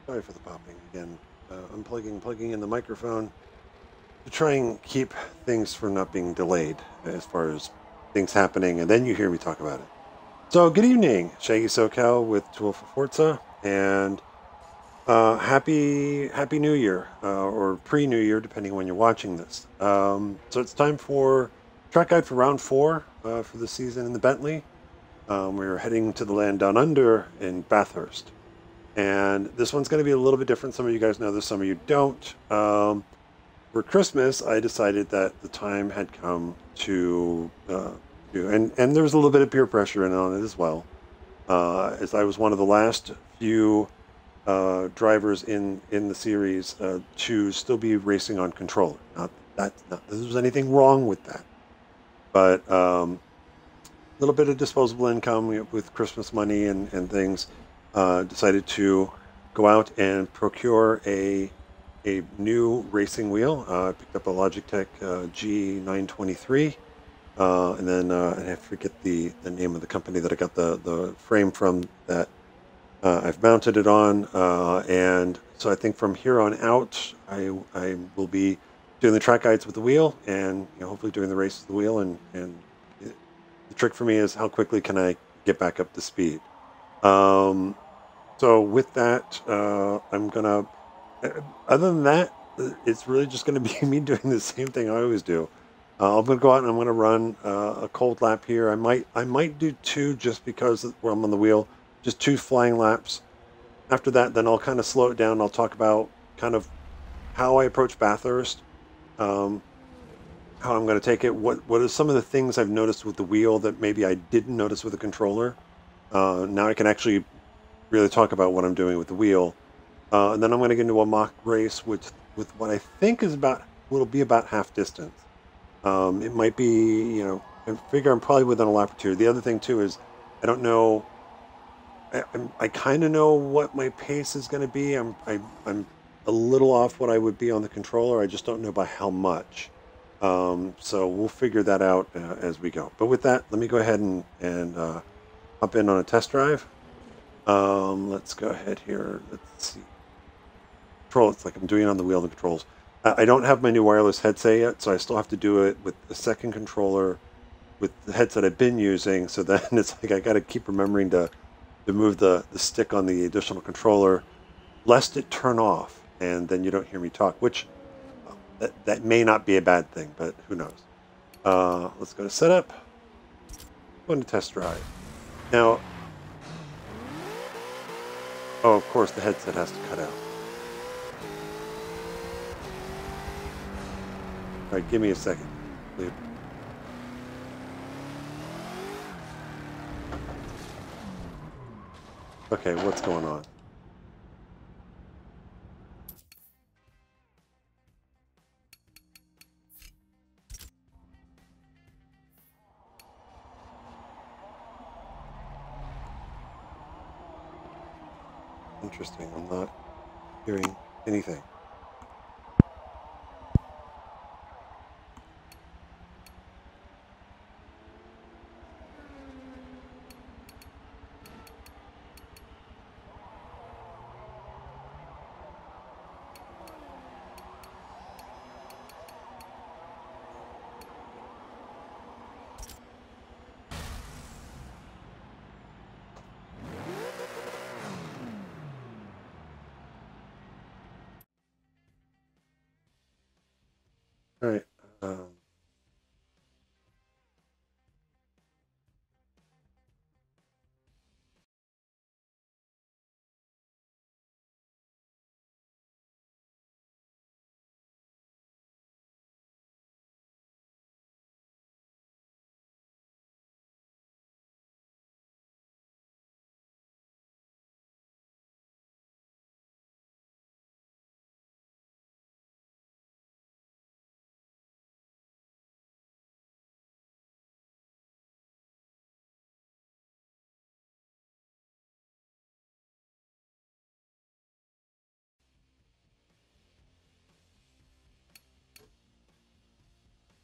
Sorry for the popping again. Plugging in the microphone to try and keep things from not being delayed as far as things happening, and then you hear me talk about it. So, good evening, Shaggy SoCal with 2Old4Forza, and happy New Year, or pre-New Year, depending on when you're watching this. So it's time for track guide for round 4 for the season in the Bentley. We're heading to the land down under in Bathurst. And this one's going to be a little bit different. Some of you guys know this, some of you don't. For Christmas, I decided that the time had come to do, and there was a little bit of peer pressure in on it as well, as I was one of the last few drivers in the series to still be racing on controller. Not that there's anything wrong with that, but a little bit of disposable income with Christmas money and things. Decided to go out and procure a new racing wheel. I picked up a Logitech G923, and then I forget the name of the company that I got the frame from. That I've mounted it on, and so I think from here on out, I will be doing the track guides with the wheel, and hopefully doing the races with the wheel. And the trick for me is how quickly can I get back up to speed. So with that, I'm gonna. Other than that, it's really just going to be me doing the same thing I always do. I'm going to go out and I'm going to run a cold lap here. I might do 2 just because where I'm on the wheel, just 2 flying laps. After that, then I'll kind of slow it down. I'll talk about kind of how I approach Bathurst, how I'm going to take it. What are some of the things I've noticed with the wheel that maybe I didn't notice with the controller? Now I can actually really talk about what I'm doing with the wheel. And then I'm going to get into a mock race with what I think is will be about half distance. It might be, I figure I'm probably within a lap or 2. The other thing too is I don't know. I kind of know what my pace is going to be. I'm a little off what I would be on the controller. I just don't know by how much. So we'll figure that out as we go. But with that, let me go ahead and hop in on a test drive. Let's go ahead here. Let's see. Control. It's like I'm doing it on the wheel and the controls. I don't have my new wireless headset yet, so I still have to do it with the second controller with the headset I've been using. So then it's like I got to keep remembering to move the stick on the additional controller, lest it turn off, and then you don't hear me talk. Which that may not be a bad thing, but who knows? Let's go to setup. Go into test drive. Now, oh, of course, the headset has to cut out. All right, give me a second, please. Okay, what's going on? Interesting, I'm not hearing anything. All right.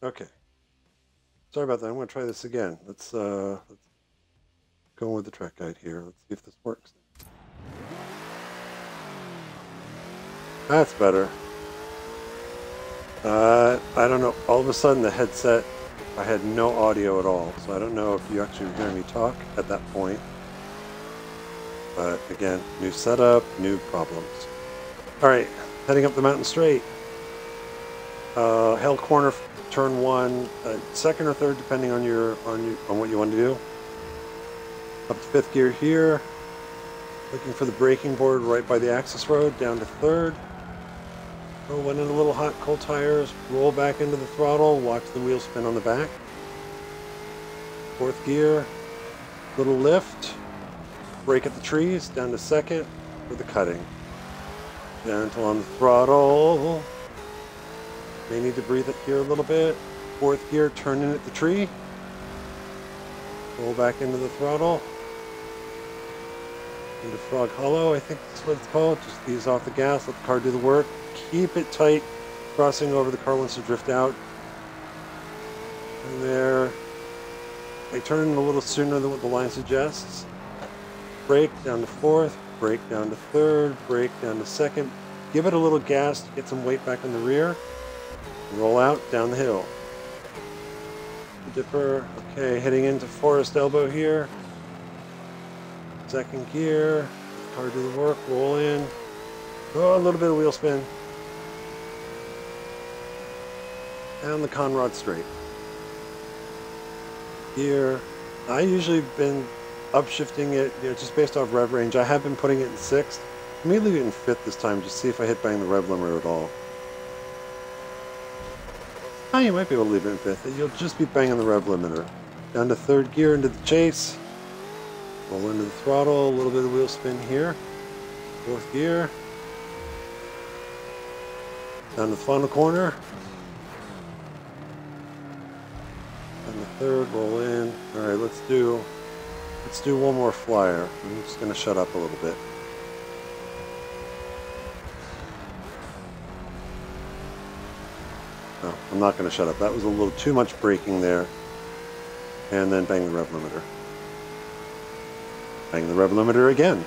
Okay. Sorry about that. I'm going to try this again. Let's go with the track guide here. Let's see if this works. That's better. I don't know. All of a sudden, the headset, I had no audio at all. So I don't know if you actually were hearing me talk at that point. But again, new setup, new problems. All right, heading up the mountain straight. Held corner, turn one, second or third, depending on on what you want to do. Up to fifth gear here. Looking for the braking board right by the access road. Down to third. Oh, went in a little hot, cold tires. Roll back into the throttle. Watch the wheel spin on the back. Fourth gear. Little lift. Brake at the trees. Down to second for the cutting. Gentle on the throttle. May need to breathe it here a little bit. Fourth gear, turn in at the tree. Roll back into the throttle. Into Frog Hollow, I think that's what it's called. Just ease off the gas, let the car do the work. Keep it tight. Crossing over, the car wants to drift out. And there. I turn in a little sooner than what the line suggests. Brake down to fourth, brake down to third, brake down to second. Give it a little gas to get some weight back in the rear. Roll out down the hill. Dipper. Okay, heading into Forest Elbow here. Second gear. Car do the work. Roll in. Oh, a little bit of wheel spin. Down the Conrod straight. Gear. I usually been upshifting it, just based off rev range. I have been putting it in sixth. I may leave it in fifth this time, just see if I hit bang the rev limiter at all. Oh, you might be able to leave it in fifth. You'll just be banging the rev limiter. Down to third gear into the chase. Roll into the throttle. A little bit of wheel spin here. Fourth gear. Down to the final corner. Down to third. Roll in. All right, let's do one more flyer. I'm just going to shut up a little bit. No, I'm not going to shut up. That was a little too much braking there. And then bang the rev limiter. Bang the rev limiter again.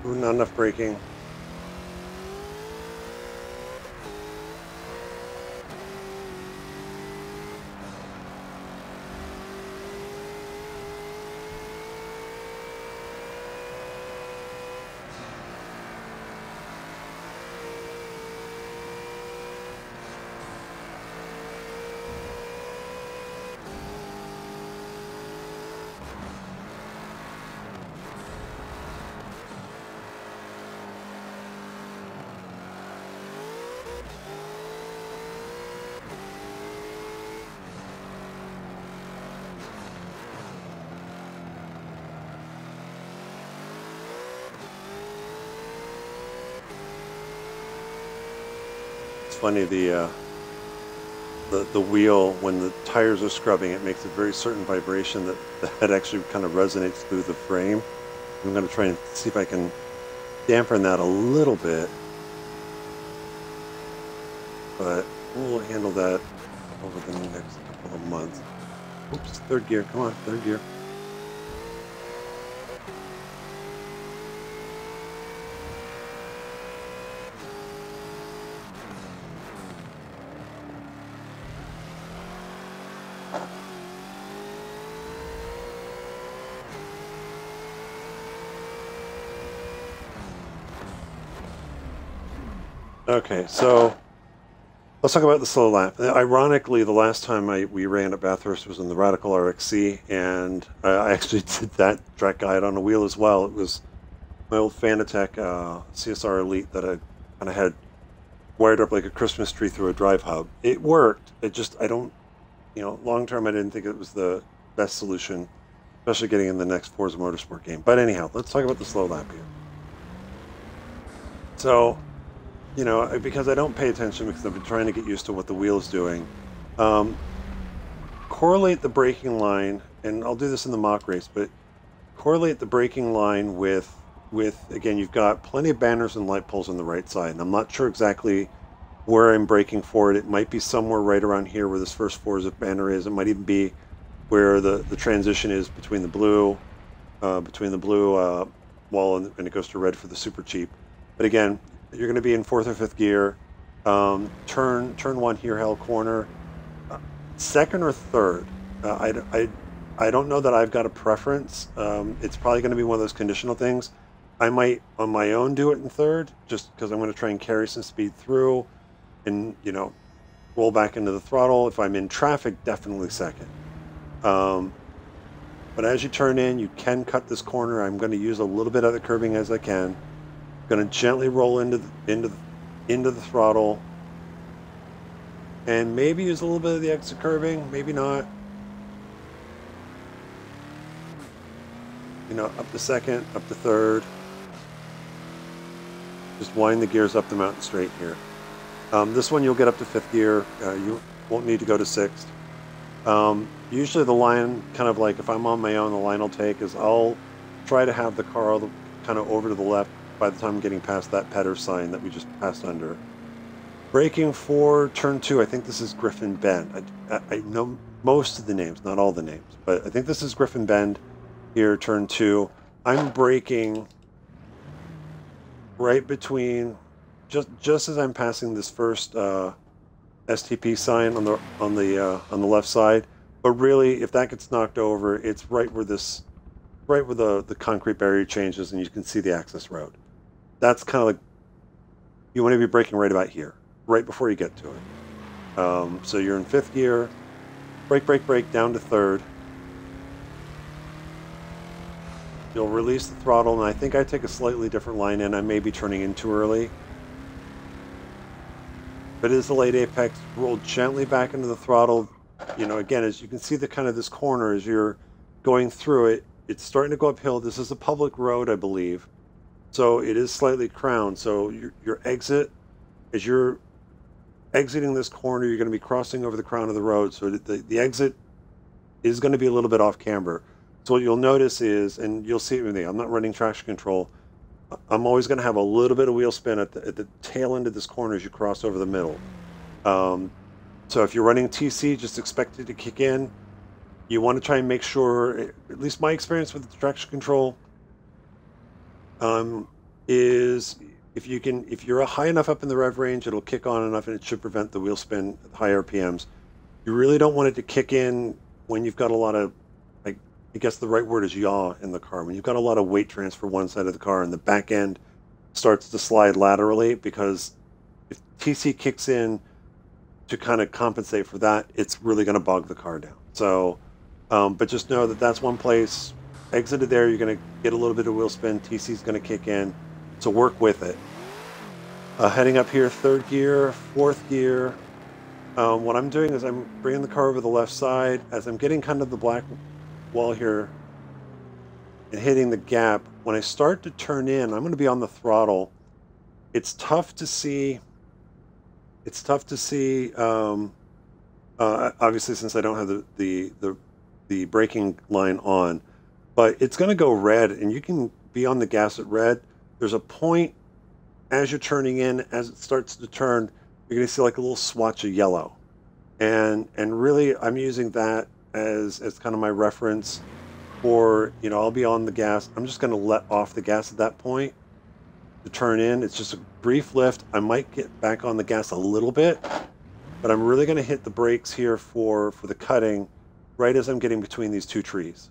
Ooh, not enough braking. Funny, the wheel, when the tires are scrubbing, it makes a very certain vibration that the head actually kind of resonates through the frame. I'm going to try and see if I can dampen that a little bit, but we'll handle that over the next couple of months. Oops, third gear, come on, third gear. Okay, so let's talk about the slow lap. Ironically, the last time we ran at Bathurst was in the Radical RXC, and I actually did that track guide on a wheel as well. It was my old Fanatec CSR Elite that I kind of had wired up like a Christmas tree through a drive hub. It worked. It just, I don't, long term I didn't think it was the best solution, especially getting in the next Forza Motorsport game. But anyhow, let's talk about the slow lap here. So, because I don't pay attention because I've been trying to get used to what the wheel is doing, correlate the braking line and I'll do this in the mock race, but correlate the braking line with again, you've got plenty of banners and light poles on the right side, and I'm not sure exactly where I'm braking for it. It might be somewhere right around here where this first Forza banner is. It might even be where the transition is between the blue wall and it goes to red for the super cheap. But again, you're going to be in 4th or 5th gear. Turn 1 here, hell corner. 2nd or 3rd. I don't know that I've got a preference. It's probably going to be one of those conditional things. I might on my own do it in 3rd, just because I'm going to try and carry some speed through, and roll back into the throttle. If I'm in traffic, definitely 2nd. But as you turn in, you can cut this corner. I'm going to use a little bit of the curbing as I can. I'm going to gently roll into the throttle, and maybe use a little bit of the exit curbing, maybe not. Up to 2nd, up to 3rd. Just wind the gears up the mountain straight here. This one you'll get up to 5th gear. You won't need to go to 6th. Usually the line, kind of like if I'm on my own, the line I'll take is I'll try to have the car kind of over to the left by the time I'm getting past that Petter sign that we just passed under. Braking for turn 2, I think this is Griffin Bend. I know most of the names, not all the names, but I think this is Griffin Bend here, turn 2. I'm braking right between, just as I'm passing this first STP sign on the left side. But really, if that gets knocked over, it's right where the concrete barrier changes, and you can see the access road. That's kind of like, you want to be braking right about here, right before you get to it. So you're in 5th gear, brake, down to 3rd. You'll release the throttle, and I think I take a slightly different line in. I may be turning in too early. But it is the late apex. Roll gently back into the throttle. Again, as you can see, the kind of this corner as you're going through it, it's starting to go uphill. This is a public road, I believe, so it is slightly crowned. So your exit, as you're exiting this corner, you're going to be crossing over the crown of the road. So the exit is going to be a little bit off camber. So what you'll notice is, and you'll see it with me, I'm not running traction control. I'm always going to have a little bit of wheel spin at the tail end of this corner as you cross over the middle. So if you're running TC, just expect it to kick in. You want to try and make sure, at least my experience with the traction control, is if you're high enough up in the rev range, it'll kick on enough and it should prevent the wheel spin at high RPMs. You really don't want it to kick in when you've got a lot of, I guess the right word is yaw in the car. When you've got a lot of weight transfer one side of the car and the back end starts to slide laterally, because if TC kicks in to kind of compensate for that, it's really going to bog the car down. So, but just know that that's one place. Exited there, you're going to get a little bit of wheel spin. TC is going to kick in. So work with it. Heading up here, 3rd gear, 4th gear. What I'm doing is I'm bringing the car over the left side. As I'm getting kind of the black wall here and hitting the gap, when I start to turn in, I'm going to be on the throttle. It's tough to see. Obviously, since I don't have the braking line on, but it's going to go red, and you can be on the gas at red. There's a point as you're turning in, as it starts to turn, you're going to see like a little swatch of yellow, and really I'm using that as kind of my reference for, I'll be on the gas. I'm just going to let off the gas at that point to turn in. It's just a brief lift. I might get back on the gas a little bit, but I'm really going to hit the brakes here for the cutting right as I'm getting between these two trees.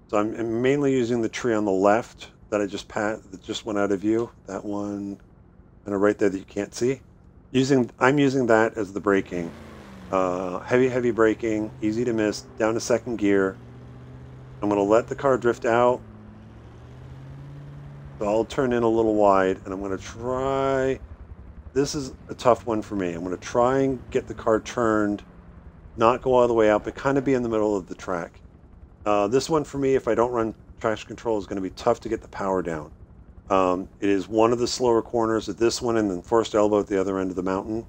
So I'm mainly using the tree on the left that I just that just went out of view. That one kind of right there that you can't see. I'm using that as the braking. Heavy braking, easy to miss, down to 2nd gear. I'm going to let the car drift out. So I'll turn in a little wide, and I'm going to try, this is a tough one for me. I'm going to try and get the car turned, not go all the way out, but kind of be in the middle of the track. This one for me, if I don't run traction control, is going to be tough to get the power down. It is one of the slower corners at this one, and then Forced Elbow at the other end of the mountain.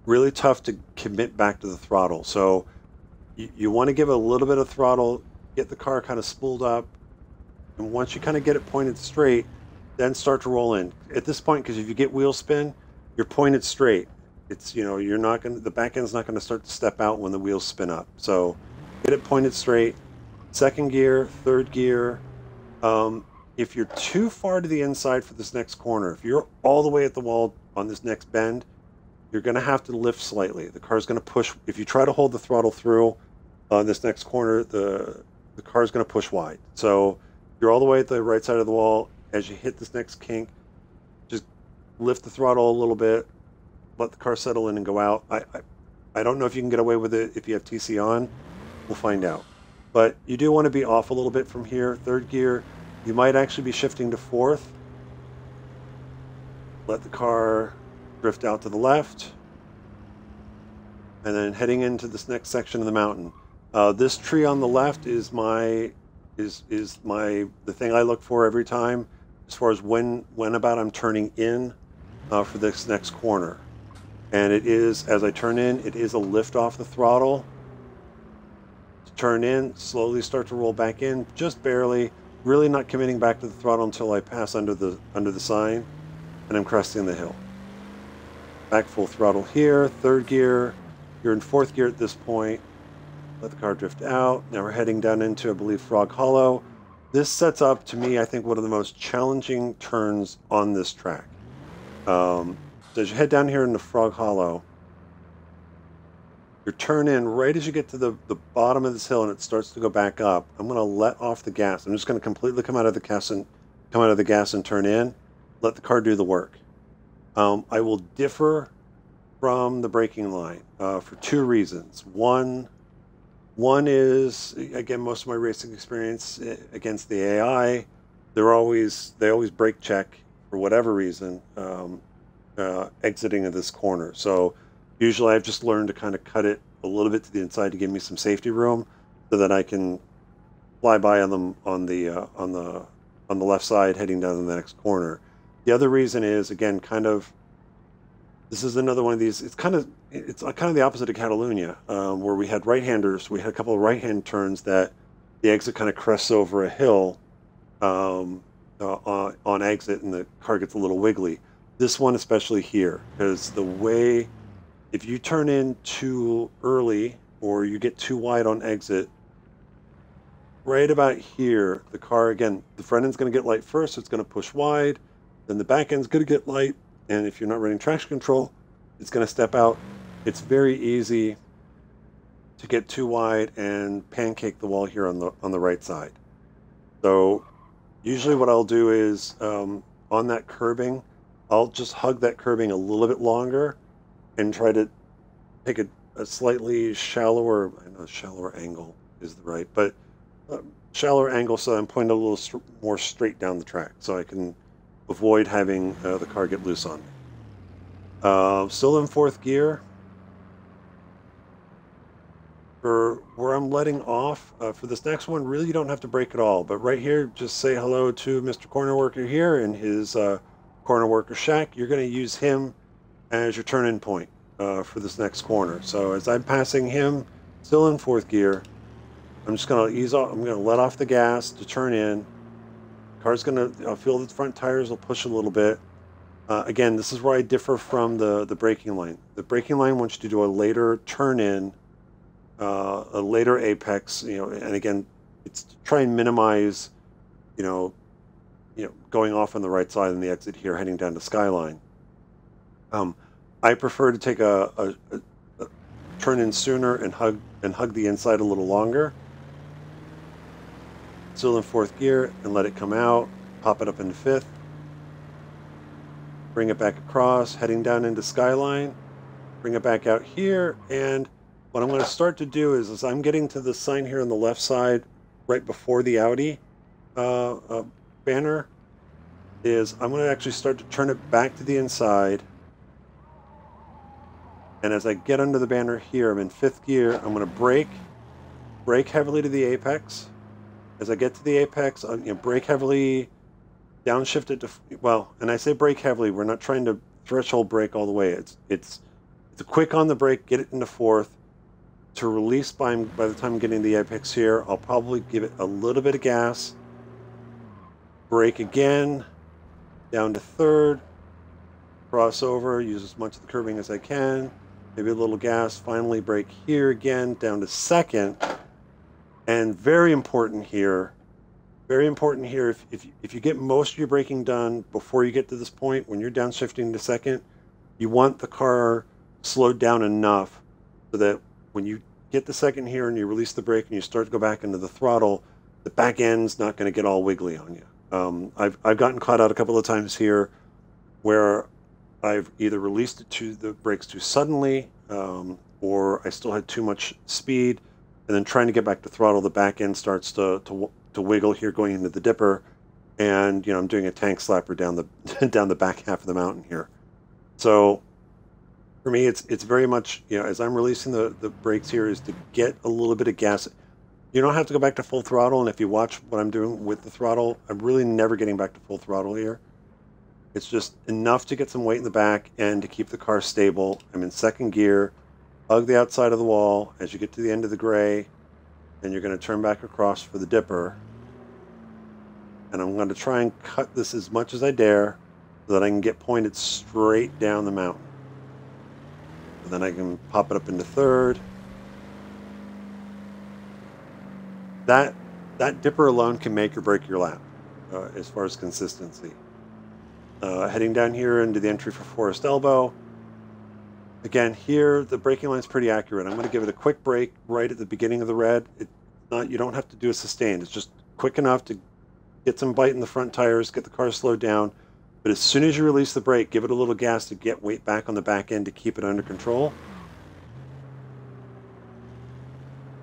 Really tough to commit back to the throttle. So you want to give a little bit of throttle, get the car kind of spooled up, and once you kind of get it pointed straight, then start to roll in. At this point, because if you get wheel spin, you're pointed straight. It's, you know, you're not going to, the back end's not going to start to step out when the wheels spin up. So get it pointed straight. Second gear, third gear. If you're too far to the inside for this next corner, if you're all the way at the wall on this next bend, you're going to have to lift slightly. The car's going to push. If you try to hold the throttle through on this next corner, the car's going to push wide. So you're all the way at the right side of the wall. As you hit this next kink, just lift the throttle a little bit, let the car settle in and go out. I don't know if you can get away with it if you have TC on. We'll find out. But you do want to be off a little bit from here. Third gear, you might actually be shifting to fourth. Let the car drift out to the left. And then heading into this next section of the mountain. This tree on the left is the thing I look for every time as far as when about I'm turning in for this next corner. And it is, as I turn in, it is a lift off the throttle. To turn in, slowly start to roll back in, just barely, really not committing back to the throttle until I pass under the sign, and I'm cresting the hill. Back full throttle here, third gear, you're in fourth gear at this point. Let the car drift out. Now we're heading down into, I believe, Frog Hollow. This sets up, to me, I think, one of the most challenging turns on this track. So as you head down here into Frog Hollow, you turn in right as you get to the bottom of this hill and it starts to go back up. I'm going to let off the gas. I'm just going to completely come out of the gas and turn in. Let the car do the work. I will differ from the braking line for two reasons. One is, again, most of my racing experience against the AI, they always brake check for whatever reason exiting of this corner. So usually I've just learned to kind of cut it a little bit to the inside to give me some safety room so that I can fly by on them on the left side heading down to the next corner. The other reason is, again, this is another one of these. It's kind of the opposite of Catalunya, where we had right-handers. We had a couple of right-hand turns that the exit kind of crests over a hill on exit, and the car gets a little wiggly. This one, especially here, because the way, if you turn in too early or you get too wide on exit, right about here, the car, again, the front end's going to get light first, so it's going to push wide. Then the back end's going to get light, and if you're not running traction control, it's going to step out. It's very easy to get too wide and pancake the wall here on the right side. So usually what I'll do is on that curbing, I'll just hug that curbing a little bit longer and try to take a slightly shallower, I know shallower angle is the right, but shallower angle so I'm pointing a little more straight down the track so I can avoid having the car get loose on me. Still in fourth gear. For where I'm letting off, for this next one, really you don't have to brake at all. But right here, just say hello to Mr. Corner Worker here in his Corner Worker shack. You're going to use him as your turn-in point for this next corner. So as I'm passing him, still in fourth gear, I'm just going to ease off. I'm going to let off the gas to turn in. Car's going to feel the front tires will push a little bit. Again, this is where I differ from the braking line. The braking line wants you to do a later turn-in, a later apex, and again, it's to try and minimize, going off on the right side in the exit here, heading down to Skyline. I prefer to take a turn in sooner and hug the inside a little longer. Still in fourth gear and let it come out, pop it up into fifth, bring it back across, heading down into Skyline, bring it back out here, and what I'm going to start to do is as I'm getting to the sign here on the left side, right before the Audi banner, is I'm going to actually start to turn it back to the inside. And as I get under the banner here, I'm in fifth gear, I'm going to brake heavily to the apex. As I get to the apex, brake heavily, downshift it to, well, and I say brake heavily, we're not trying to threshold brake all the way. It's a quick on the brake, get it into fourth, to release by the time I'm getting the apex here, I'll probably give it a little bit of gas, brake again, down to third, cross over, use as much of the curbing as I can, maybe a little gas, finally brake here again, down to second, and very important here, if you get most of your braking done before you get to this point, when you're downshifting to second, you want the car slowed down enough so that when you get the second here and you release the brake and you start to go back into the throttle, the back end's not going to get all wiggly on you. I've gotten caught out a couple of times here where I've either released the brakes too suddenly, or I still had too much speed, and then trying to get back to throttle, the back end starts to wiggle here going into the dipper, and I'm doing a tank slapper down the down the back half of the mountain here. So for me, it's very much, as I'm releasing the brakes here, is to get a little bit of gas. You don't have to go back to full throttle, and if you watch what I'm doing with the throttle, I'm really never getting back to full throttle here. It's just enough to get some weight in the back and to keep the car stable. I'm in second gear, hug the outside of the wall as you get to the end of the gray, and you're going to turn back across for the dipper. And I'm going to try and cut this as much as I dare so that I can get pointed straight down the mountain. And then I can pop it up into third. That dipper alone can make or break your lap as far as consistency. Heading down here into the entry for Forest Elbow. Again, here the braking line's pretty accurate. I'm going to give it a quick brake right at the beginning of the red. You don't have to do a sustained. It's just quick enough to get some bite in the front tires, get the car slowed down. But as soon as you release the brake, give it a little gas to get weight back on the back end to keep it under control.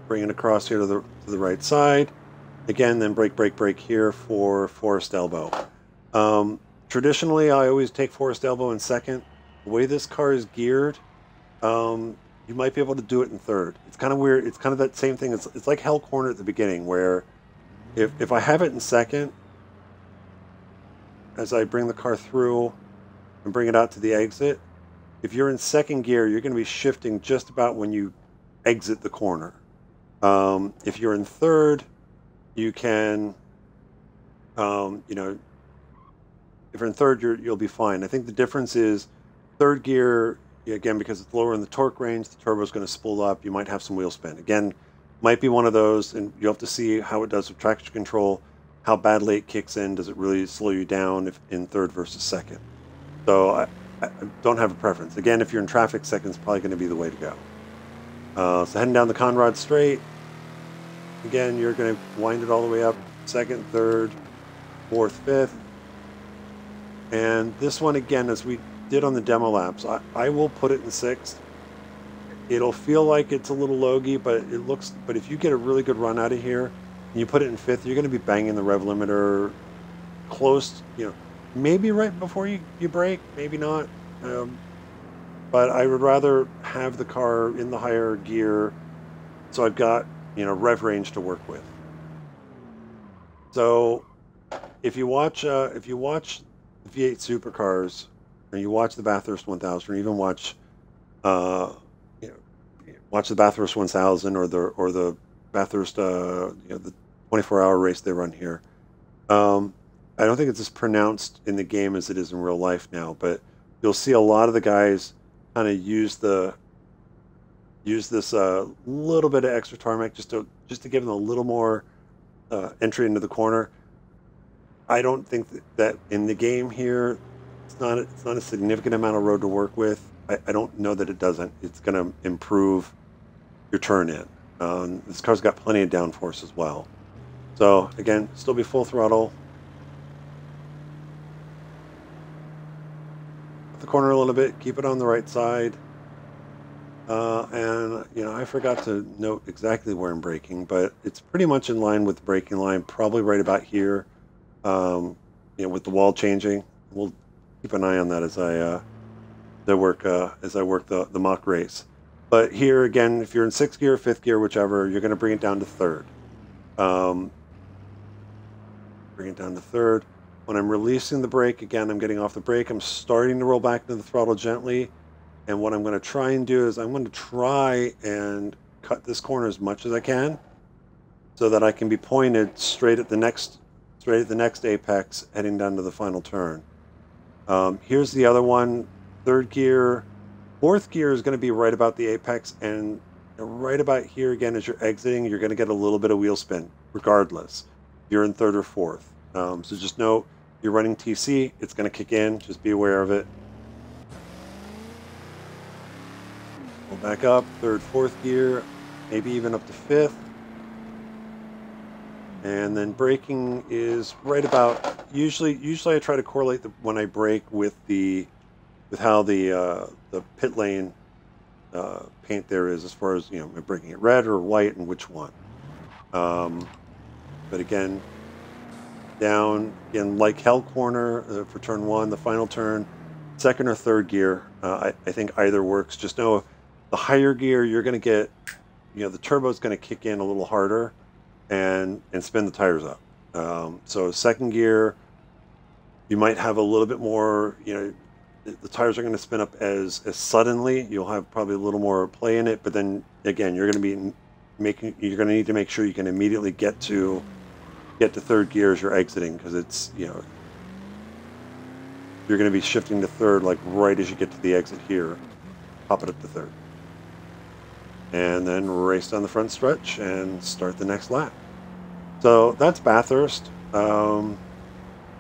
Bring it across here to the right side. Again, then brake here for Forest Elbow. Traditionally, I always take Forest Elbow in second. The way this car is geared, you might be able to do it in third. It's kind of weird. It's kind of that same thing. It's like Hell Corner at the beginning, where if I have it in second, as I bring the car through and bring it out to the exit, if you're in second gear, you're going to be shifting just about when you exit the corner. If you're in third, you can, if you're in third, you'll be fine. I think the difference is third gear, again, because it's lower in the torque range, the turbo is going to spool up. You might have some wheel spin. Again, might be one of those, and you have to see how it does with traction control, how badly it kicks in. Does it really slow you down if in third versus second? So I don't have a preference. Again, if you're in traffic, second's probably going to be the way to go. So heading down the Conrad Straight, again, you're going to wind it all the way up, second, third, fourth, fifth. And this one, again, as we did on the demo laps, I will put it in sixth. It'll feel like it's a little logy, but if you get a really good run out of here and you put it in fifth, you're going to be banging the rev limiter close, maybe right before you brake, maybe not. But I would rather have the car in the higher gear so I've got, rev range to work with. So if you watch the V8 supercars, or you watch the Bathurst 1000, or even watch the Bathurst 1000 or the Bathurst the 24-hour race they run here. I don't think it's as pronounced in the game as it is in real life now, but you'll see a lot of the guys kind of use this little bit of extra tarmac just to give them a little more entry into the corner. I don't think that in the game here, it's not a significant amount of road to work with. I don't know that it doesn't. It's going to improve your turn in. This car's got plenty of downforce as well. So again, still be full throttle. Put the corner a little bit, keep it on the right side. And I forgot to note exactly where I'm braking, but it's pretty much in line with the braking line, probably right about here. With the wall changing. We'll keep an eye on that as I work the mock race. But here again, if you're in sixth gear, fifth gear, whichever, you're going to bring it down to third. Bring it down to third. When I'm releasing the brake, again, I'm getting off the brake. I'm starting to roll back into the throttle gently. And what I'm going to try and do is I'm going to try and cut this corner as much as I can so that I can be pointed straight at the next apex heading down to the final turn. Here's the other one, third gear. Fourth gear is going to be right about the apex, and right about here again as you're exiting, you're going to get a little bit of wheel spin regardless. You're in third or fourth. So just know you're running TC, it's going to kick in, just be aware of it. Pull back up, third, fourth gear, maybe even up to fifth. And then braking is right about, usually I try to correlate when I brake with how the pit lane paint there is, as far as, you know, am I braking it red or white and which one. But again, down, again, like hell corner for turn one, the final turn, second or third gear. I think either works. Just know the higher gear, you're going to get, you know, the turbo's going to kick in a little harder and spin the tires up. So second gear, you might have a little bit more, you know, the tires are going to spin up as suddenly. You'll have probably a little more play in it, but then again, you're going to need to make sure you can immediately get to third gear as you're exiting, because it's, you know, you're going to be shifting to third like right as you get to the exit here. Pop it up to third. And then race down the front stretch and start the next lap. So that's Bathurst. In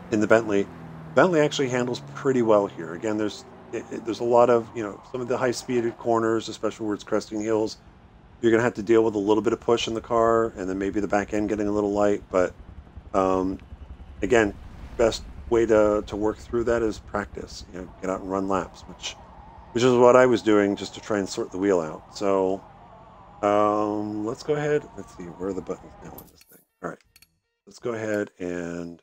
the Bentley. Bentley actually handles pretty well here. Again, there's a lot of, you know, some of the high-speed corners, especially where it's cresting hills, you're going to have to deal with a little bit of push in the car, and then maybe the back end getting a little light. But again, best way to work through that is practice. You know, get out and run laps, which is what I was doing just to try and sort the wheel out. So let's go ahead. Let's see, where are the buttons now on this thing? All right, let's go ahead and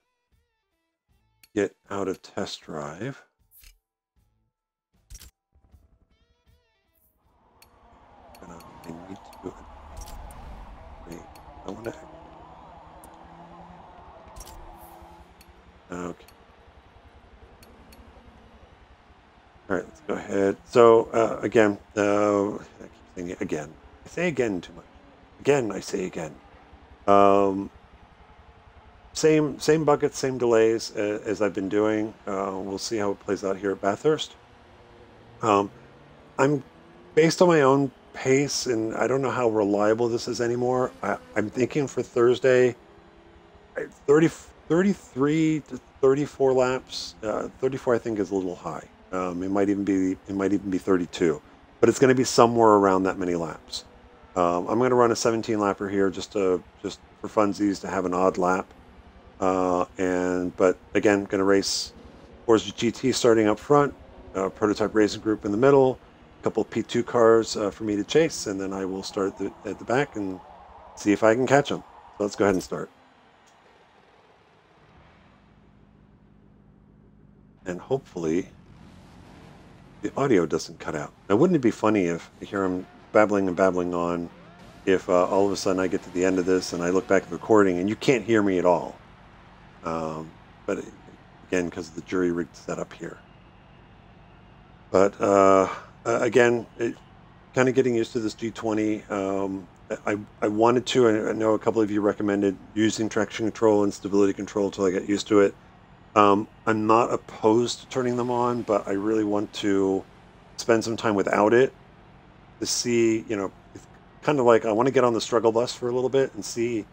get out of test drive. I need to. Wait, I want to. Okay. All right, let's go ahead. So again, I keep saying it again. I say again too much. Again, I say again. Same buckets, same delays as I've been doing. We'll see how it plays out here at Bathurst. I'm based on my own pace, and I don't know how reliable this is anymore. I'm thinking for Thursday, 33 to 34 laps. 34 I think is a little high. It might even be 32, but it's going to be somewhere around that many laps. I'm going to run a 17 lapper here just for funsies, to have an odd lap. But again, going to race Forza GT starting up front, prototype racing group in the middle, a couple of P2 cars for me to chase, and then I will start at the back and see if I can catch them. So let's go ahead and start. And hopefully the audio doesn't cut out. Now, wouldn't it be funny if you hear him babbling and babbling on, if all of a sudden I get to the end of this and I look back at the recording and you can't hear me at all? But again, because of the jury rigged setup here. But again, kind of getting used to this G20. I wanted to, I know a couple of you recommended using traction control and stability control until I get used to it. I'm not opposed to turning them on, but I really want to spend some time without it to see, you know, it's kind of like I want to get on the struggle bus for a little bit and see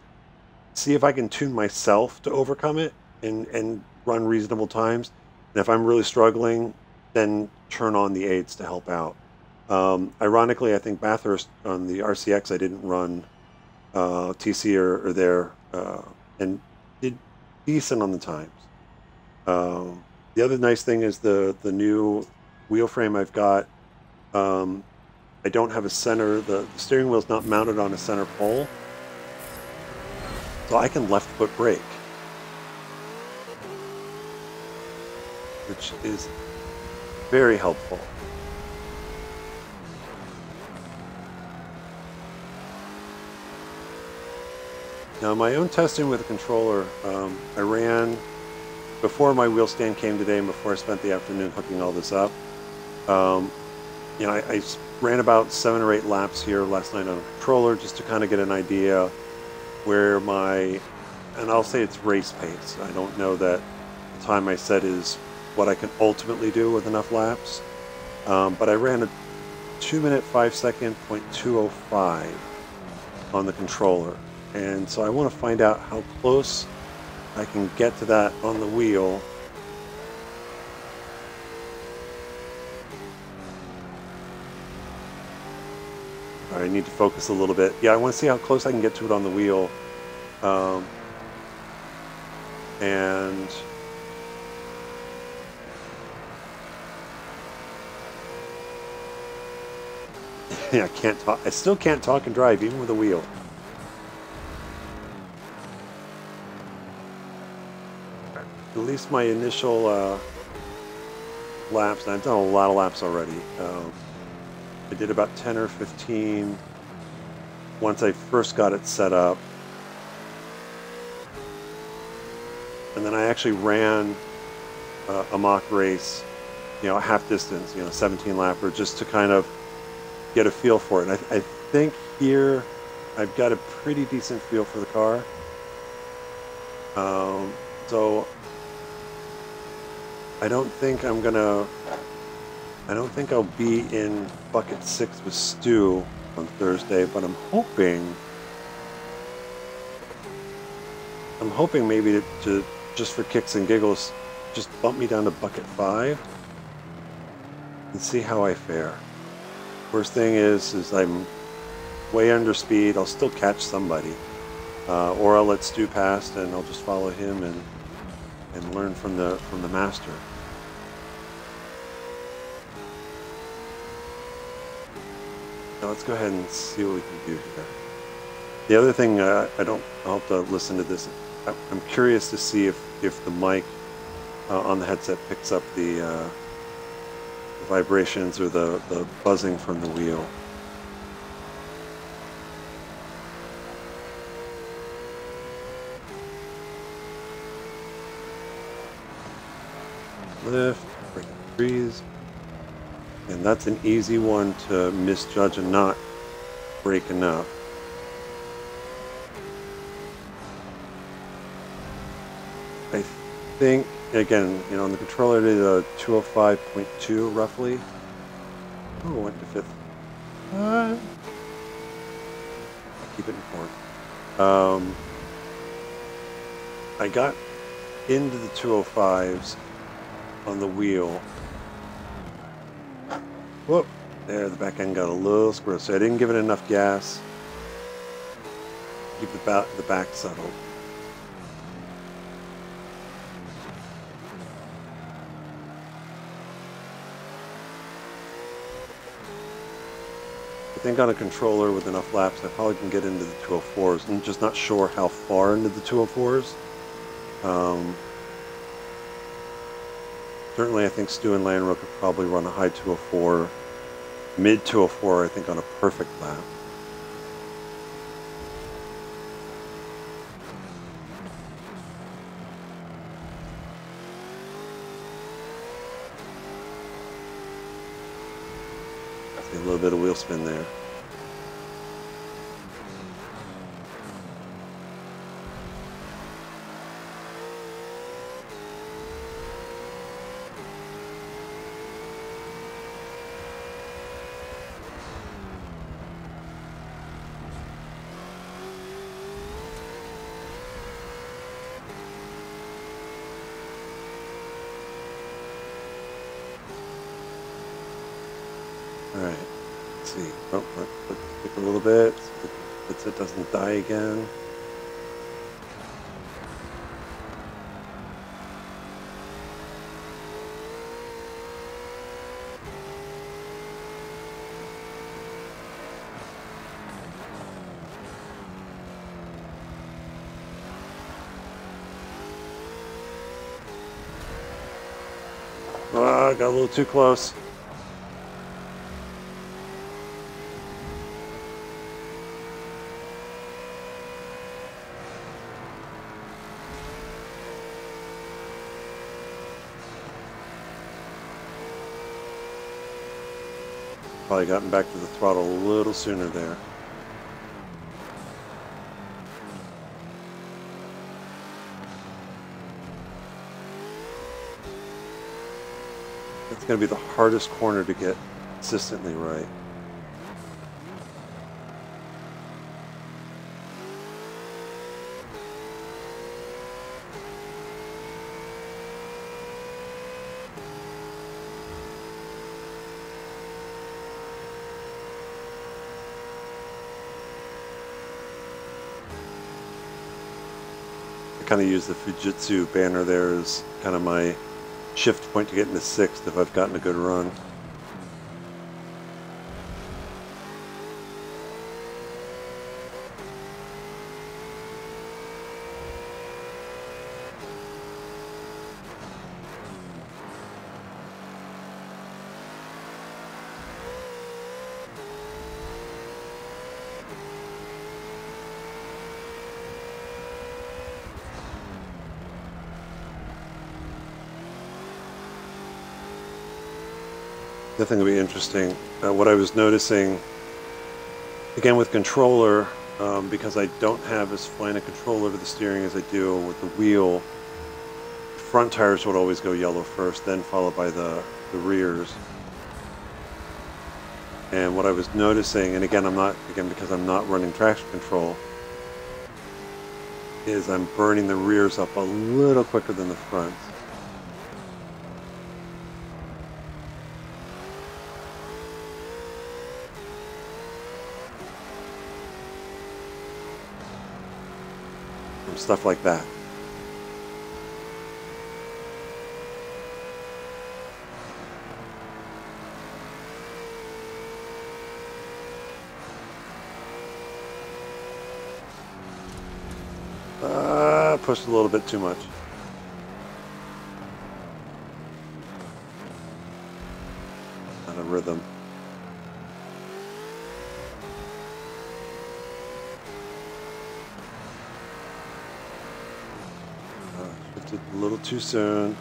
if I can tune myself to overcome it and run reasonable times. And if I'm really struggling, then turn on the aids to help out. Ironically, I think Bathurst on the RCX, I didn't run TC or there, and did decent on the times. The other nice thing is the new wheel frame I've got. I don't have a center. The steering wheel's not mounted on a center pole, so I can left foot brake, which is very helpful. Now, my own testing with the controller, I ran before my wheel stand came today and before I spent the afternoon hooking all this up. you know, I ran about 7 or 8 laps here last night on a controller just to kind of get an idea where my, and I'll say it's race pace. I don't know that the time I set is what I can ultimately do with enough laps. But I ran a 2-minute 5-second .205 on the controller. And so I want to find out how close I can get to that on the wheel. I need to focus a little bit. Yeah, I want to see how close I can get to it on the wheel. And yeah, I can't talk. I still can't talk and drive even with a wheel. At least my initial laps, and I've done a lot of laps already. I did about 10 or 15 once I first got it set up. And then I actually ran a mock race, you know, half distance, you know, 17 lapper, just to kind of get a feel for it. And I think here I've got a pretty decent feel for the car. So I don't think I'll be in bucket 6 with Stu on Thursday, but I'm hoping maybe to just for kicks and giggles, just bump me down to bucket 5 and see how I fare. Worst thing is I'm way under speed. I'll still catch somebody, or I'll let Stu pass and I'll just follow him and learn from the master. Now let's go ahead and see what we can do here. The other thing, I'll have to listen to this. I'm curious to see if the mic on the headset picks up the vibrations or the buzzing from the wheel. Lift, break the trees. And that's an easy one to misjudge and not brake enough. I think, again, you know, on the controller I did a 205.2 roughly. Oh, went to 5th. Keep it in 4th. I got into the 205s on the wheel. Whoop! There, the back end got a little squirrely, so I didn't give it enough gas. Keep the back settled. I think on a controller with enough laps, I probably can get into the 204s. I'm just not sure how far into the 204s. Certainly, I think Stu and Landro could probably run a high 204, mid 204, I think, on a perfect lap. See a little bit of wheel spin there. Alright, let's see. Oh, click a little bit so it doesn't die again. Got a little too close. probably gotten back to the throttle a little sooner there. That's going to be the hardest corner to get consistently right. I kind of use the Fujitsu banner there as kind of my shift point to get into 6th if I've gotten a good run. I think it'll be interesting. What I was noticing, again with controller, because I don't have as fine a control over the steering as I do with the wheel, front tires would always go yellow first, then followed by the rears. And what I was noticing, and again because I'm not running traction control, is I'm burning the rears up a little quicker than the fronts. Stuff like that. Pushed a little bit too much. Out of rhythm. Shifted a little too soon.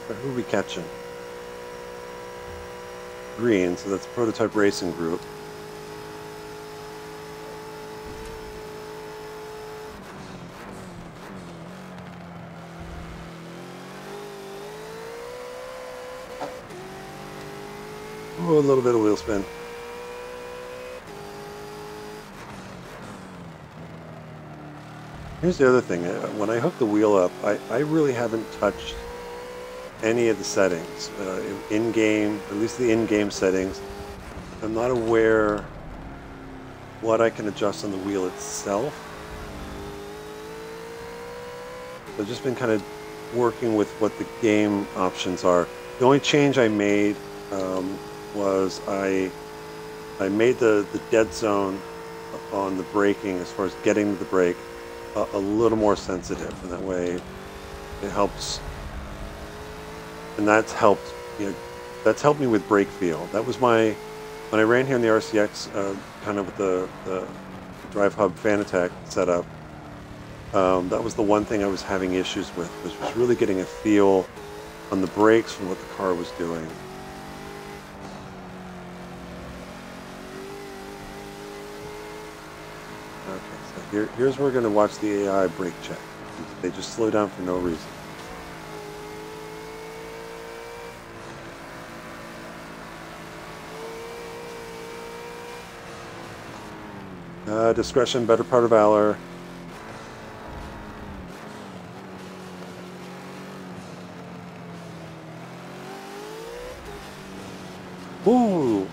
Who are we catching? Green, so that's Prototype Racing Group. Oh, a little bit of wheel spin. Here's the other thing. When I hook the wheel up, I really haven't touched any of the settings. In-game, at least the in-game settings. I'm not aware what I can adjust on the wheel itself. I've just been kind of working with what the game options are. The only change I made was I made the dead zone on the braking, as far as getting to the brake, a little more sensitive, and that way it helps. And that's helped, that's helped me with brake feel. That was when I ran here in the RCX, kind of with the Drive Hub Fanatec setup, that was the one thing I was having issues with, was really getting a feel on the brakes from what the car was doing. Okay, so here's where we're going to watch the AI brake check. They just slow down for no reason. Discretion, better part of valor. Ooh.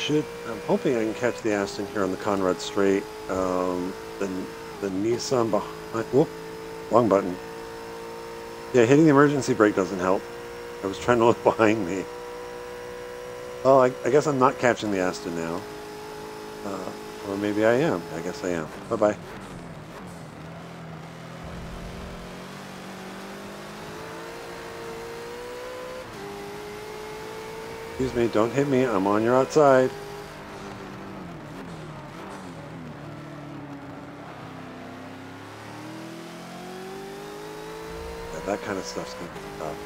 I'm hoping I can catch the Aston here on the Conrad straight. The Nissan behind, whoop, wrong button. Yeah, hitting the emergency brake doesn't help. I was trying to look behind me. Oh, I guess I'm not catching the Aston now. Or maybe I am. I guess I am. Bye-bye. Excuse me, don't hit me. I'm on your outside. Yeah, that kind of stuff's going to be tough.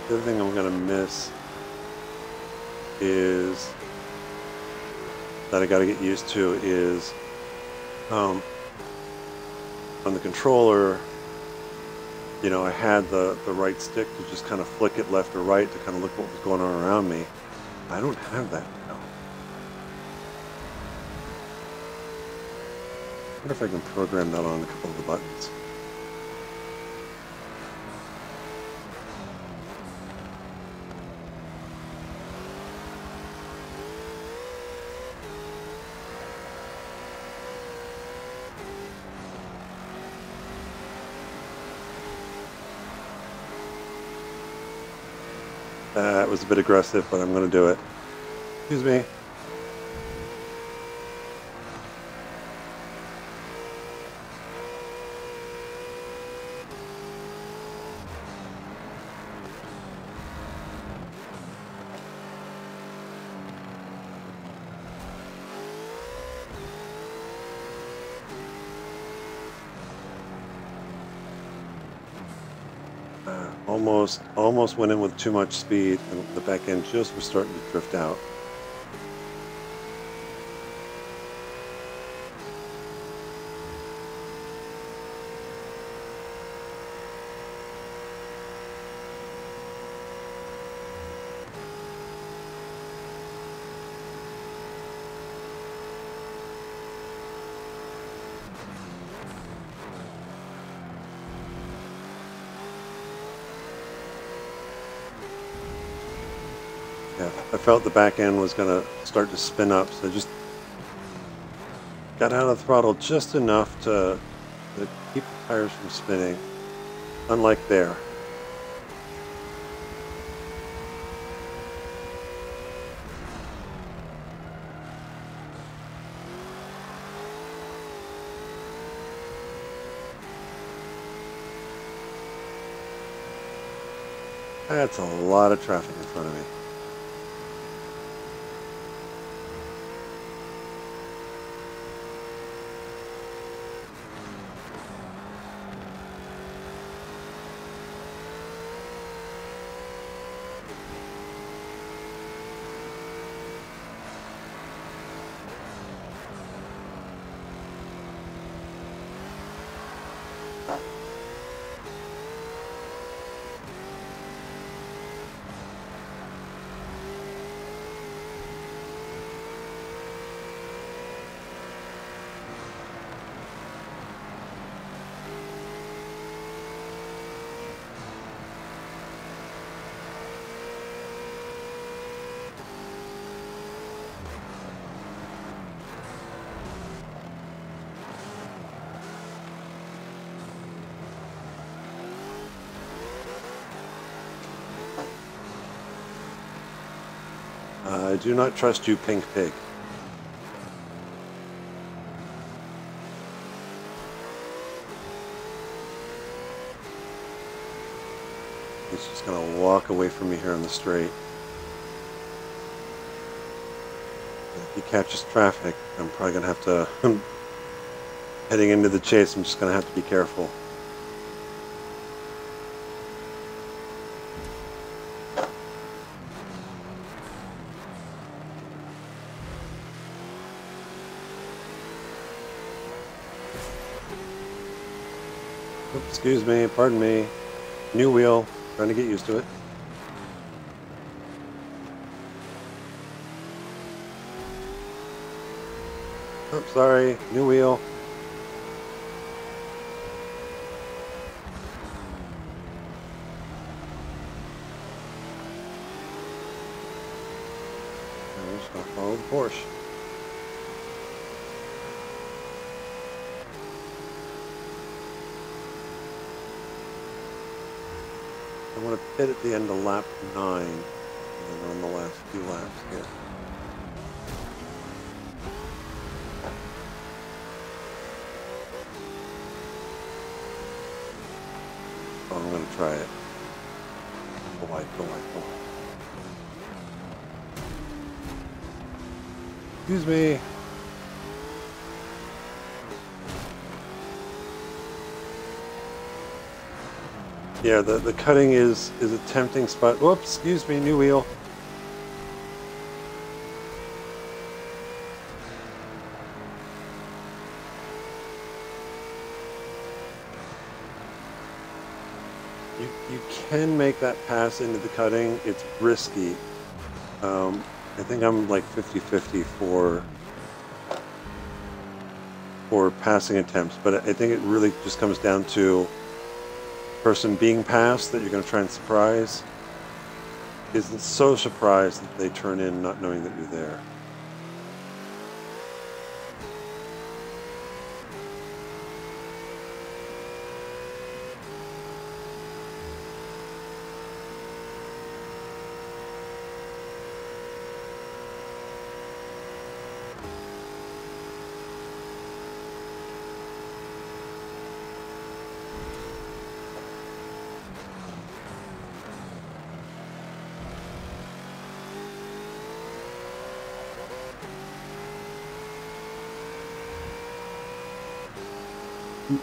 The other thing I'm going to miss is that I got to get used to is on the controller, you know, I had the right stick to just kind of flick it left or right to kind of look what was going on around me. I don't have that now. I wonder if I can program that on a couple of the buttons. That was a bit aggressive, but I'm going to do it. Excuse me. Almost went in with too much speed, and the back end just was starting to drift out. Yeah, I felt the back end was going to start to spin up, so I just got out of the throttle just enough to keep the tires from spinning, unlike there. That's a lot of traffic in front of me. I do not trust you, Pink Pig. He's just going to walk away from me here on the straight. If he catches traffic, I'm probably going to have to, heading into the chase, I'm just going to have to be careful. Oops, excuse me, pardon me. New wheel, trying to get used to it. Oops, sorry, new wheel. I'm just going to follow the Porsche. I want to pit at the end of lap 9 and then run the last few laps here. Oh, I'm going to try it. Go wide, go wide, go wide. Excuse me. Yeah, the cutting is a tempting spot. Whoops, excuse me, new wheel. You can make that pass into the cutting. It's risky. I think I'm like 50-50 for passing attempts, but I think it really just comes down to person being passed that you're going to try and surprise isn't so surprised that they turn in not knowing that you're there.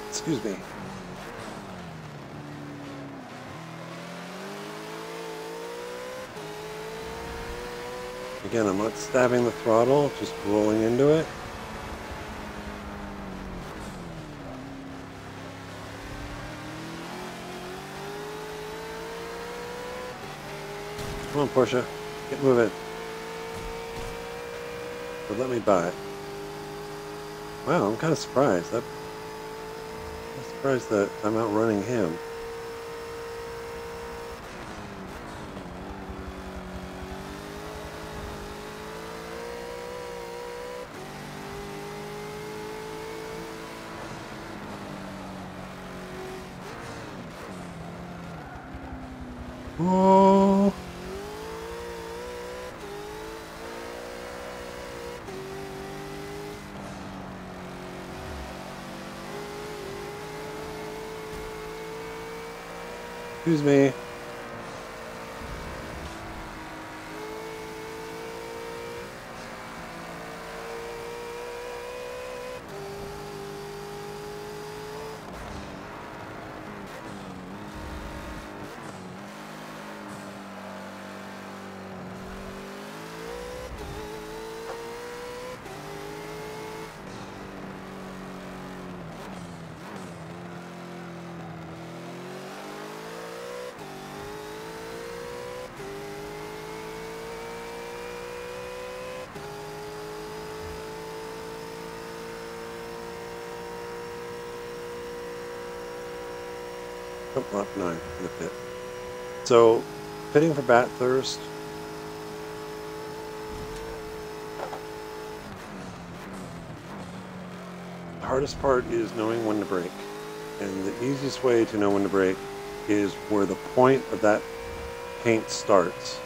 Excuse me. Again, I'm not stabbing the throttle, just rolling into it. Come on, Porsche. Get moving. But let me by. Wow, I'm kind of surprised. I'm surprised that I'm outrunning him. Oh. Excuse me. Oh, lap 9 in the pit. So, pitting for Bathurst. The hardest part is knowing when to brake. And the easiest way to know when to brake is where the point of that paint starts.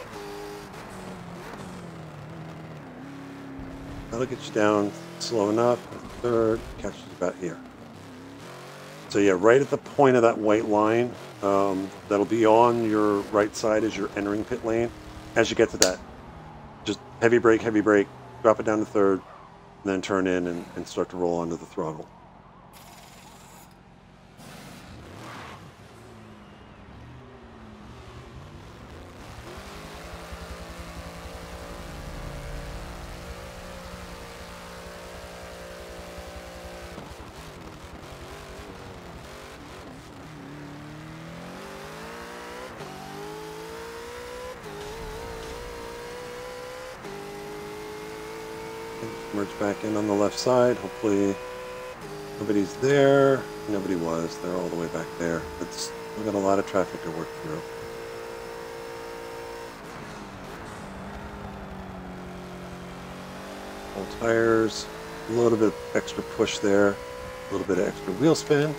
That'll get you down slow enough. Third catches you about here. So yeah, right at the point of that white line, that'll be on your right side as you're entering pit lane. As you get to that, just heavy brake, drop it down to third, and then turn in and start to roll onto the throttle. Merge back in on the left side. Hopefully nobody's there. Nobody was. They're all the way back there. We've got a lot of traffic to work through. Full tires. A little bit of extra push there. A little bit of extra wheel spin.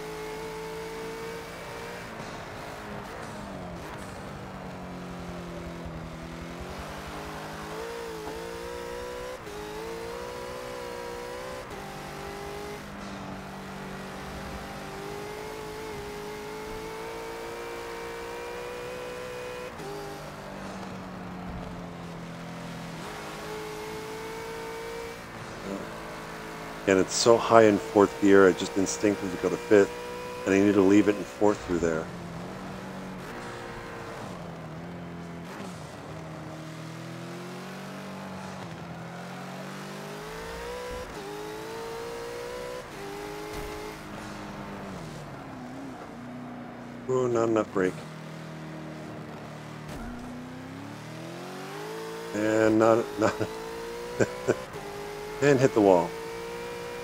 And it's so high in fourth gear, I just instinctively go to fifth, and I need to leave it in fourth through there. Oh, not enough brake. And not and hit the wall.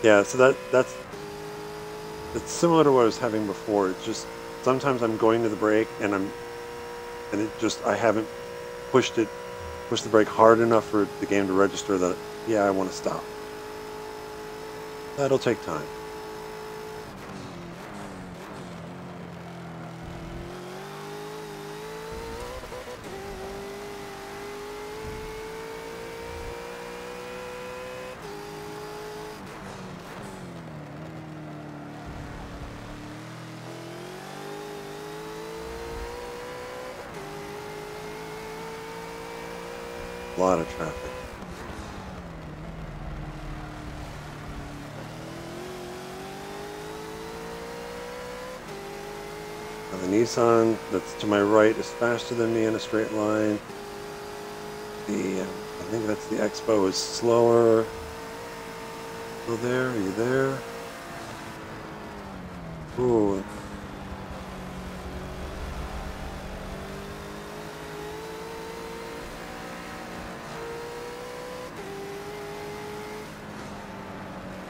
Yeah, so that's similar to what I was having before. It's just sometimes I'm going to the brake and I haven't pushed the brake hard enough for the game to register that yeah, I want to stop. That'll take time. A lot of traffic. Now the Nissan that's to my right is faster than me in a straight line. I think that's the Expo is slower. Still there? Are you there? Ooh.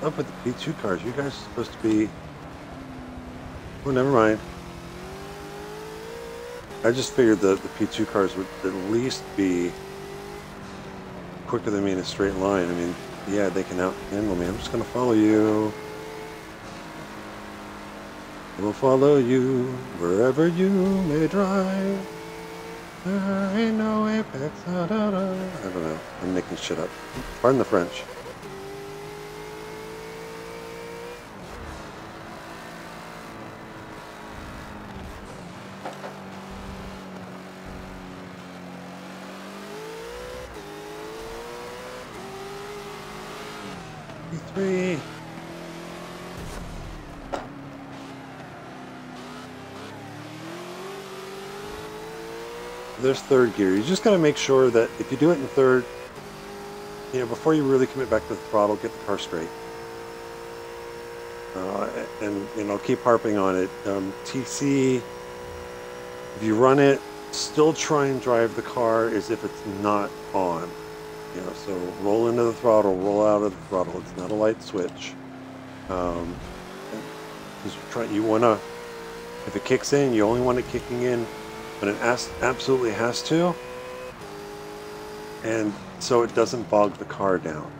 Up with the P2 cars. You guys are supposed to be... Oh, never mind. I just figured the P2 cars would at least be quicker than me in a straight line. I mean, yeah, they can out-handle me. I'm just going to follow you. I will follow you wherever you may drive. There ain't no apex. Da, da, da. I don't know. I'm making shit up. Pardon the French. P3. There's third gear. You just got to make sure that if you do it in third, you know, before you really commit back to the throttle, get the car straight. And you know, keep harping on it. TC, if you run it, still try and drive the car as if it's not on. You know, so roll into the throttle, roll out of the throttle. It's not a light switch. You want to, if it kicks in, you only want it kicking in when it absolutely has to, and so it doesn't bog the car down.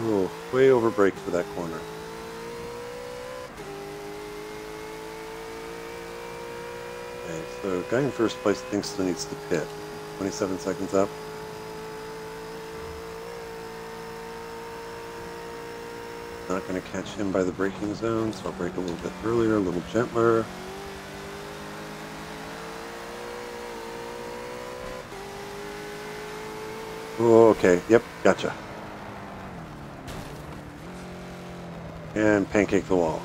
Oh, way over brake for that corner. Okay, so guy in first place thinks still needs to pit. 27 seconds up. Not going to catch him by the braking zone, so I'll brake a little bit earlier, a little gentler. Oh, okay, yep, gotcha. And pancake the wall.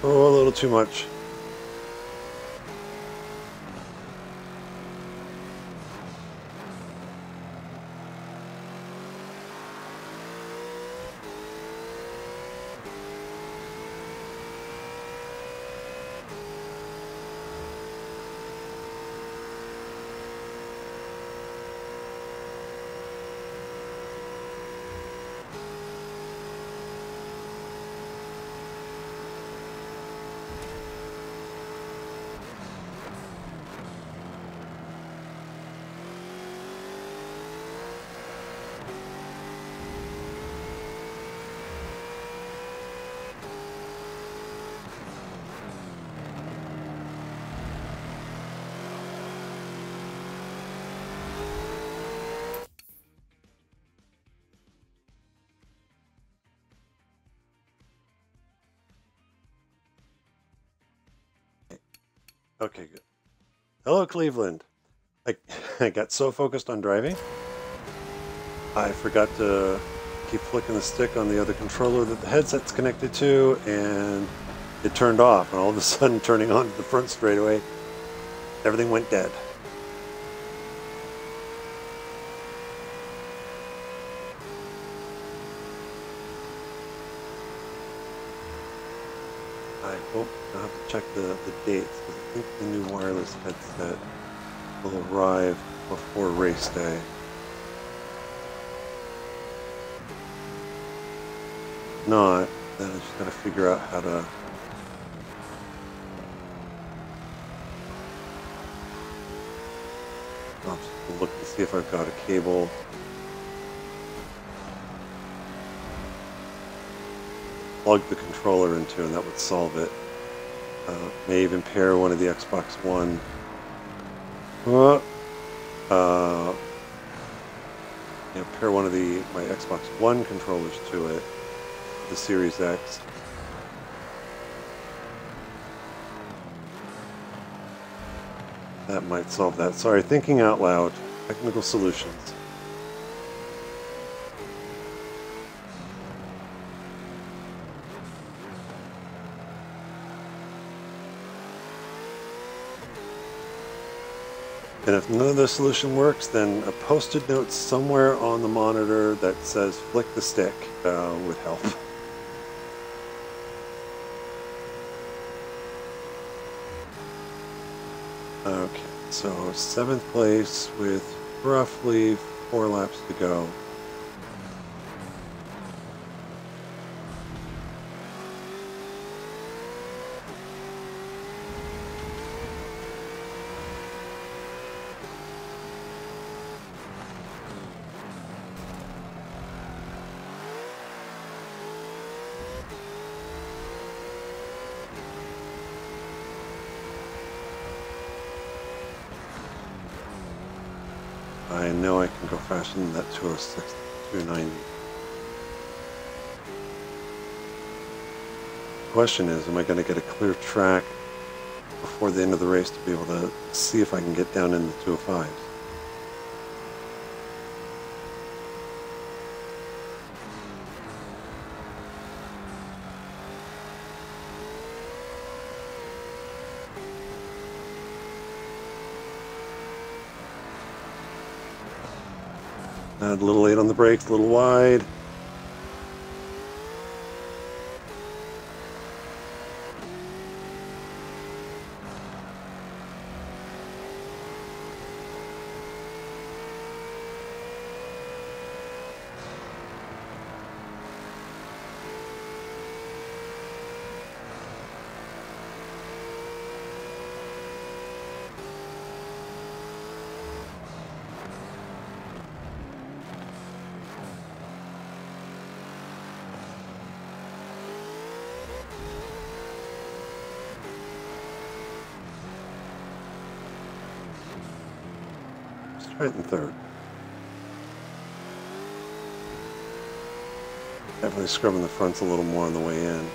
Oh, a little too much. Okay, good. Hello, Cleveland. I got so focused on driving, I forgot to keep flicking the stick on the other controller that the headset's connected to, and it turned off. And all of a sudden, turning on to the front straightaway, everything went dead. I hope I'll have to check the dates, because I think the new wireless headset will arrive before race day. If not, then I just gotta figure out how to I'll just look to see if I've got a cable. Plug the controller into, and that would solve it. May even pair one of the Xbox One. Pair one of my Xbox One controllers to it, the Series X. That might solve that. Sorry, thinking out loud. Technical solutions. And if none of the solution works, then a post-it note somewhere on the monitor that says flick the stick would help. Okay, so 7th place with roughly 4 laps to go. I know I can go faster than that 206, 290. The question is, am I going to get a clear track before the end of the race to be able to see if I can get down in the 205s? A little late on the brakes, a little wide. Right in third. Definitely scrubbing the fronts a little more on the way in.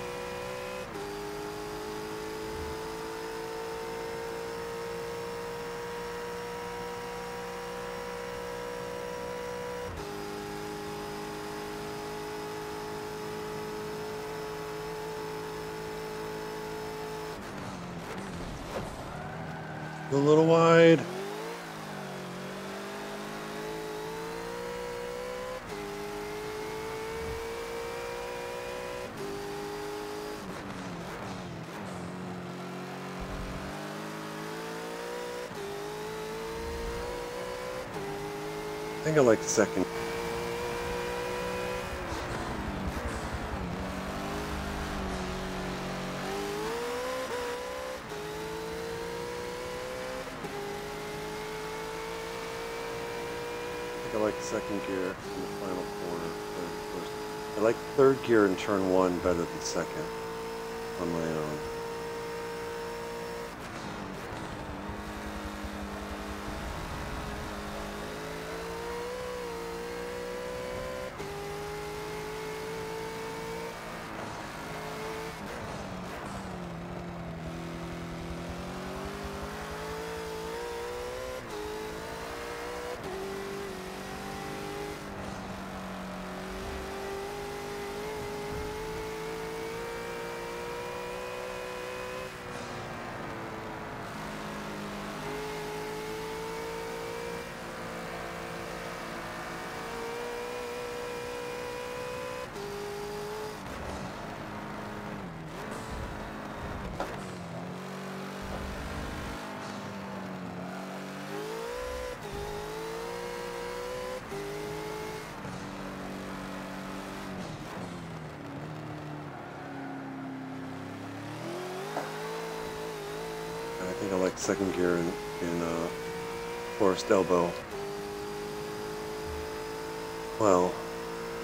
A little wide. I think I like second. I like second gear in the final corner. I like third gear in turn 1 better than second on my own. like second gear in Forest Elbow. Well,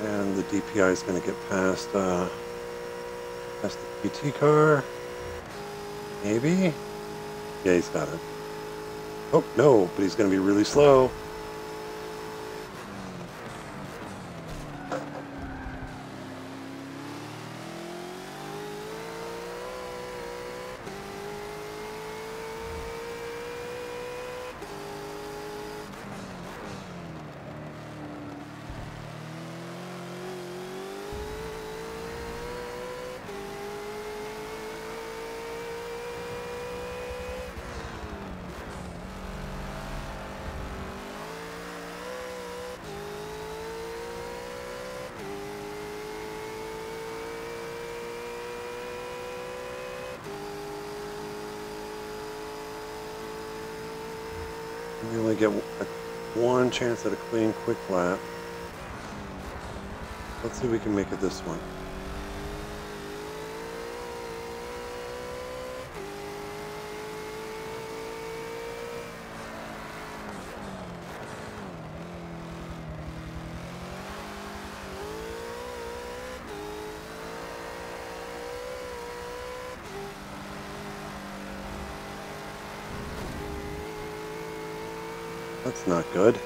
and the DPI is going to get past the PT car. Maybe? Yeah, he's got it. Oh, no, but he's going to be really slow. We only get one chance at a clean quick lap. Let's see if we can make it this one. That's not good.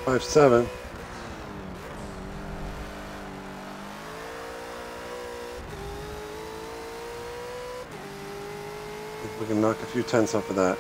Five seven. If we can knock a few tenths off of that.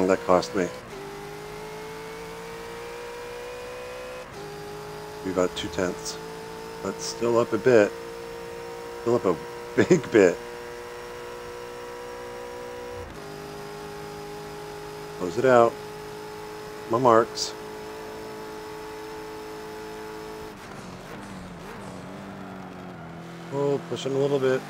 That cost me. Be about 2 tenths. But still up a bit. Still up a big bit. Close it out. My marks. Oh, pushing a little bit.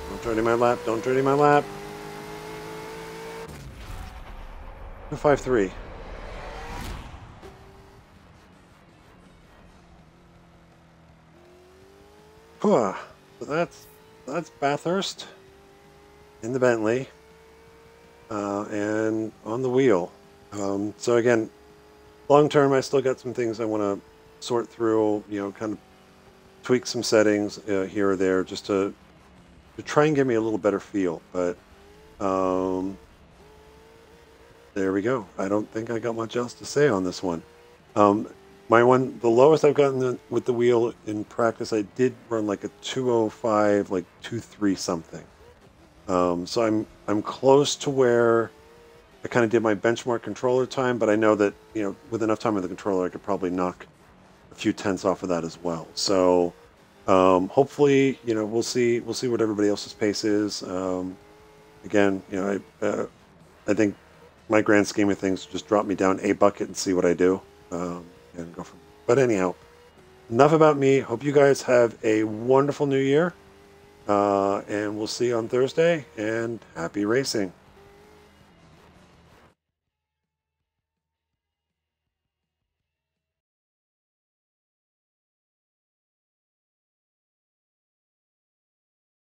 Don't dirty my lap, don't dirty my lap. 253. So that's Bathurst in the Bentley and on the wheel. So again, long term, I still got some things I want to sort through. You know, kind of tweak some settings here or there, just to try and give me a little better feel. But there we go. I don't think I got much else to say on this one. The lowest I've gotten with the wheel in practice, I did run like a 205, like 2.3 something. So I'm close to where I kind of did my benchmark controller time, but I know that, you know, with enough time with the controller, I could probably knock a few tenths off of that as well. So hopefully, you know, we'll see what everybody else's pace is. Again, you know, I think my grand scheme of things, just drop me down a bucket and see what I do, and go from. But anyhow, enough about me. Hope you guys have a wonderful new year, and we'll see you on Thursday. And happy racing.